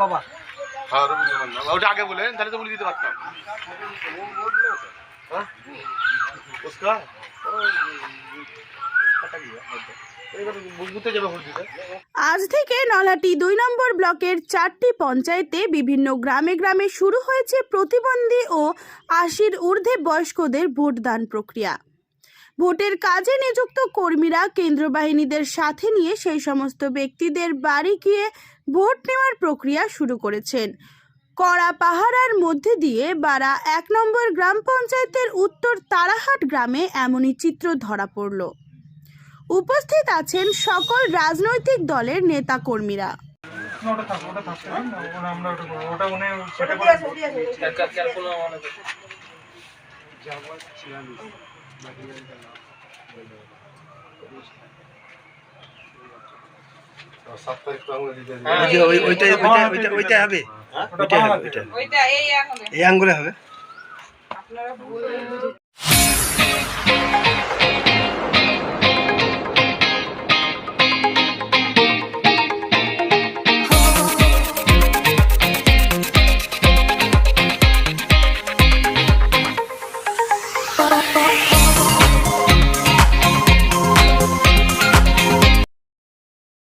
বাবা ওটা আগে বলে তাহলে তো বলে দিতে পারতাম। আজ থেকে নলহাটি ২ নম্বর ব্লকের ৪টি পঞ্চায়েতে বিভিন্ন গ্রামে গ্রামে শুরু হয়েছে প্রতিবন্ধী ও ৮০-র ঊর্ধ্বে বয়স্কদের ভোটদান প্রক্রিয়া। ভোটের কাজে নিযুক্ত কর্মীরা কেন্দ্র বাহিনীদের সাথে নিয়ে সেই সমস্ত ব্যক্তিদের বাড়ি গিয়ে ভোট নেওয়ার প্রক্রিয়া শুরু করেছেন। কড়া পাহারার মধ্যে দিয়ে বারা ১ নম্বর গ্রাম পঞ্চায়েতের উত্তর তারাহাট গ্রামে এমনই চিত্র ধরা পড়ল। উপস্থিত আছেন সকল রাজনৈতিক দলের নেতা কর্মীরা। এই আঙ্গুলে হবে।